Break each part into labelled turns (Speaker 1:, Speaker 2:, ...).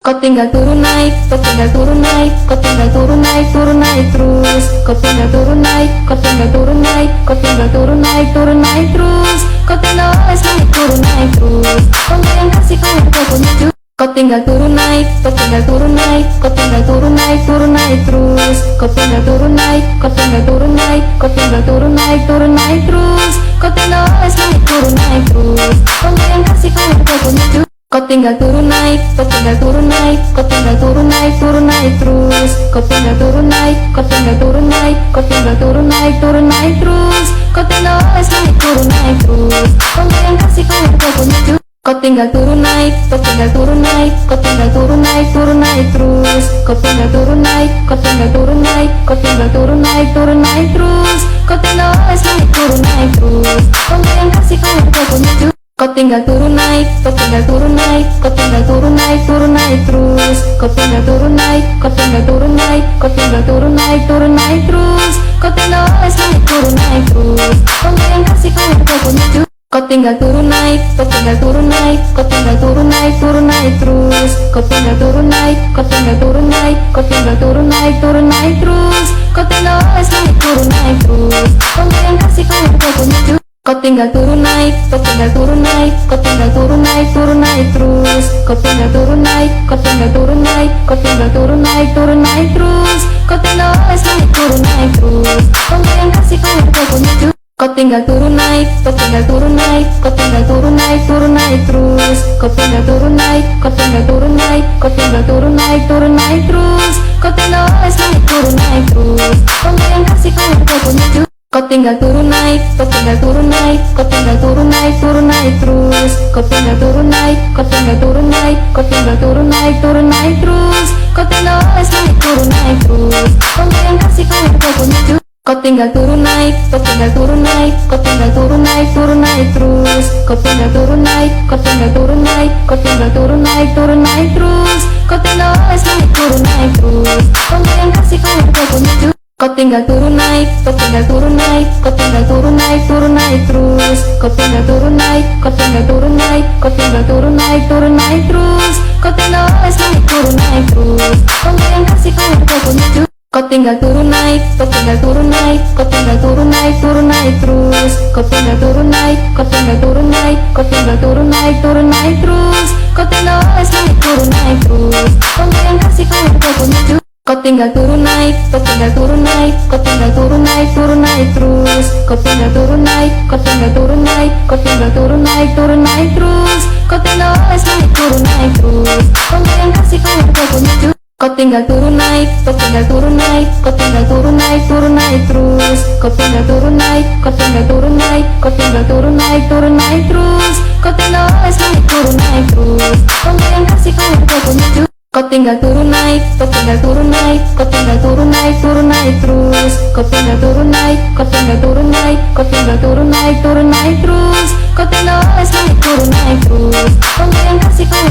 Speaker 1: Kau tinggal turun naik, kau tinggal turun naik, kau tinggal turun naik terus. Kau tinggal turun naik, kau tinggal turun naik, kau tinggal turun naik terus. Kau tinggal oles naik terus. Kau yang kasih kau punya juga. Kau tinggal turun naik, kau tinggal turun naik, kau tinggal turun naik terus. Kau tinggal turun naik, kau tinggal turun naik, kau tinggal turun naik terus. Kau tinggal oles naik terus. Kau yang kasih kau punya juga. Kau tinggal turun naik, kau tinggal turun naik, kau tinggal turun naik terus. Kau tinggal turun naik, kau tinggal turun naik, kau tinggal turun naik terus. Kau tinggal oles naik terus. Kau yang kasih kau punya juga. Kau tinggal turun naik, kau tinggal turun naik, kau tinggal turun naik terus. Kau tinggal turun naik, kau tinggal turun naik, kau tinggal turun naik terus. Kau tinggal oles naik terus. Kau yang kasih kau punya juga. Kau tinggal turun naik, kau tinggal turun naik, kau tinggal turun naik terus. Kau tinggal turun naik, kau tinggal turun naik, kau tinggal turun naik terus. Kau tinggal oles naik terus. Kau yang kasih kau punya juga. Kau tinggal turun naik, kau tinggal turun naik, kau tinggal turun naik terus. Kau tinggal turun naik, kau tinggal turun naik, kau tinggal turun naik terus. Kau tinggal oles naik terus. Kau yang kasih kau punya juga. Kau tinggal turun naik, kau tinggal turun naik, kau tinggal turun naik terus. Kau tinggal turun naik, kau tinggal turun naik, kau tinggal turun naik terus. Kau tinggal oles naik terus. Kau yang kasih kau punya juga. Kau tinggal turun naik, kau tinggal turun naik, kau tinggal turun naik terus. Kau tinggal turun naik, kau tinggal turun naik, kau tinggal turun naik terus. Kau tinggal oles naik terus. Kau yang kasih kau punya juga. Kau tinggal turun naik, kau tinggal turun naik, kau tinggal turun naik terus. Kau tinggal turun naik, kau tinggal turun naik, kau tinggal turun naik terus. Kau tinggal oles naik terus. Kau yang kasih kau punya juga. Kau tinggal turun naik, kau tinggal turun naik, kau tinggal turun naik terus. Kau tinggal turun naik, kau tinggal turun naik, kau tinggal turun naik terus. Kau tinggal oles naik terus. Kau yang kasih kau punya juga. Kau tinggal turun naik, kau tinggal turun naik, kau tinggal turun naik terus. Kau tinggal turun naik, kau tinggal turun naik, kau tinggal turun naik terus. Kau tinggal oles naik terus. Kau yang kasih kau punya juga. Kau tinggal turun naik, kau tinggal turun naik, kau tinggal turun naik terus. Kau tinggal turun naik, kau tinggal turun naik, kau tinggal turun naik terus. Kau tinggal oles naik terus. Kau yang kasih kau punya juga. Kau tinggal turun naik, kau tinggal turun naik, kau tinggal turun naik terus. Kau tinggal turun naik, kau tinggal turun naik, kau tinggal turun naik terus. Kau tinggal oles naik terus. Kau yang kasih kau punya juga. Kau tinggal turun naik, kau tinggal turun naik, kau tinggal turun naik terus. Kau tinggal turun naik, kau tinggal turun naik, kau tinggal turun naik terus. Kau tinggal oles naik terus. Kau yang kasih kau punya juga. Kau tinggal turun naik, kau tinggal turun naik, kau tinggal turun naik terus. Kau tinggal turun naik, kau tinggal turun naik, kau tinggal turun naik terus. Kau tinggal oles naik terus. Kau yang kasih kau punya juga. Kau tinggal turun naik, kau tinggal turun naik, kau tinggal turun naik terus. Kau tinggal turun naik, kau tinggal turun naik, kau tinggal turun naik terus. Kau tinggal oles naik terus. Kau yang kasih kau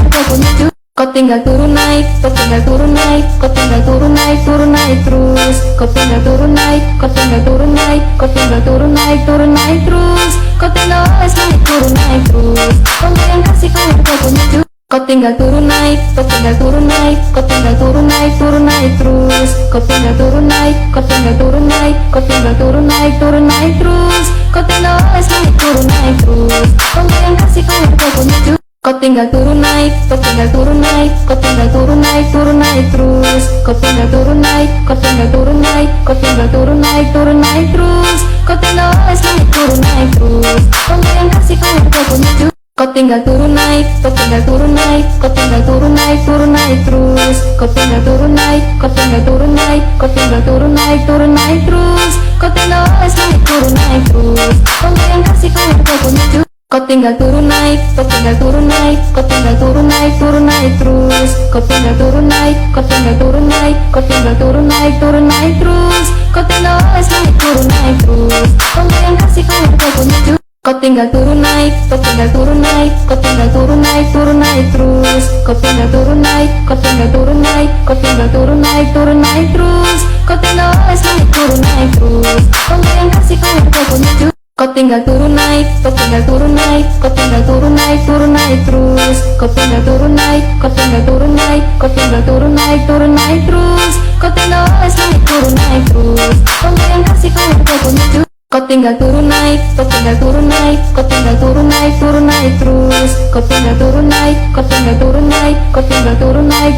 Speaker 1: punya juga. Kau tinggal turun naik, kau tinggal turun naik, kau tinggal turun naik terus. Kau tinggal turun naik, kau tinggal turun naik, kau tinggal turun naik terus. Kau tinggal oles naik terus. Kau yang kasih kau punya juga. Kau tinggal turun naik, kau tinggal turun naik, kau tinggal turun naik terus. Kau tinggal turun naik, kau tinggal turun naik, kau tinggal turun naik terus. Kau tinggal oles naik terus. Kau yang kasih kau punya juga. Kau tinggal turun naik, kau tinggal turun naik, kau tinggal turun naik terus. Kau tinggal turun naik, kau tinggal turun naik, kau tinggal turun naik terus. Kau tinggal oles naik terus. Kau yang kasih kau punya juga. Kau tinggal turun naik, kau tinggal turun naik, kau tinggal turun naik terus. Kau tinggal turun naik, kau tinggal turun naik, kau tinggal turun naik terus. Kau tinggal oles naik terus. Kau yang kasih kau punya juga. Kau tinggal turun naik, kau tinggal turun naik, kau tinggal turun naik terus. Kau tinggal turun naik, kau tinggal turun naik, kau tinggal turun naik terus. Kau tinggal oles naik terus. Kau yang kasih kau punya juga. Kau tinggal turun naik, kau tinggal turun naik, kau tinggal turun naik terus. Kau tinggal turun naik, kau tinggal turun naik, kau tinggal turun naik terus. Kau tinggal oles naik terus. Tunggu yang kasih kau menuju. Kau tinggal turun naik, kau tinggal turun naik, kau tinggal turun naik terus. Kau tinggal turun naik, kau tinggal turun naik, kau tinggal turun naik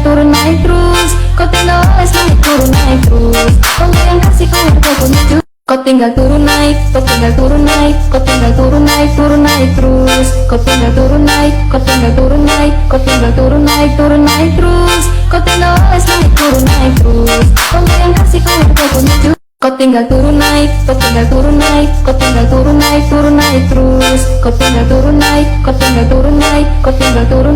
Speaker 1: terus. Kau tinggal oles naik terus. Tunggu yang kasih kau menuju. Kau tinggal turun naik, kau tinggal turun naik, kau tinggal turun naik terus. Kau tinggal turun naik, kau tinggal turun naik, kau tinggal turun naik terus. Kau tinggal oles naik terus. Tunggu yang kasih kau menuju. Kau tinggal turun naik, kau tinggal turun naik, kau tinggal turun naik terus. Kau tinggal turun naik, kau tinggal turun naik, kau tinggal turun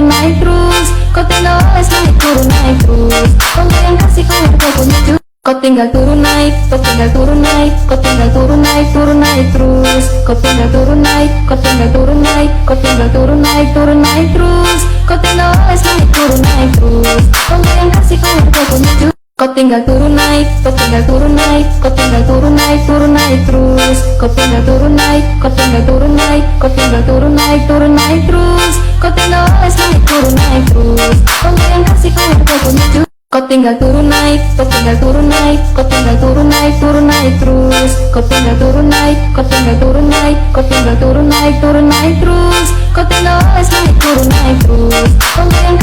Speaker 1: naik terus. Kau tinggal oles naik terus. Tunggu yang kasih kau menuju. Kau tinggal turun naik, kau tinggal turun naik, kau tinggal turun naik terus. Kau tinggal turun naik, kau tinggal turun naik, kau tinggal turun naik terus. Kau tinggal oles naik terus. Tunggu yang kasih kau menuju. Kau tinggal turun naik, kau tinggal turun naik, kau tinggal turun naik terus. Kau tinggal turun naik, kau tinggal turun naik, kau tinggal turun naik terus. Kau tinggal oles naik terus. Tunggu yang kasih kau menuju. Kau tinggal turun naik, kau tinggal turun naik, kau tinggal turun naik terus. Kau tinggal turun naik, kau tinggal turun naik, kau tinggal turun naik terus. Kau tinggal oles naik terus. Tunggu yang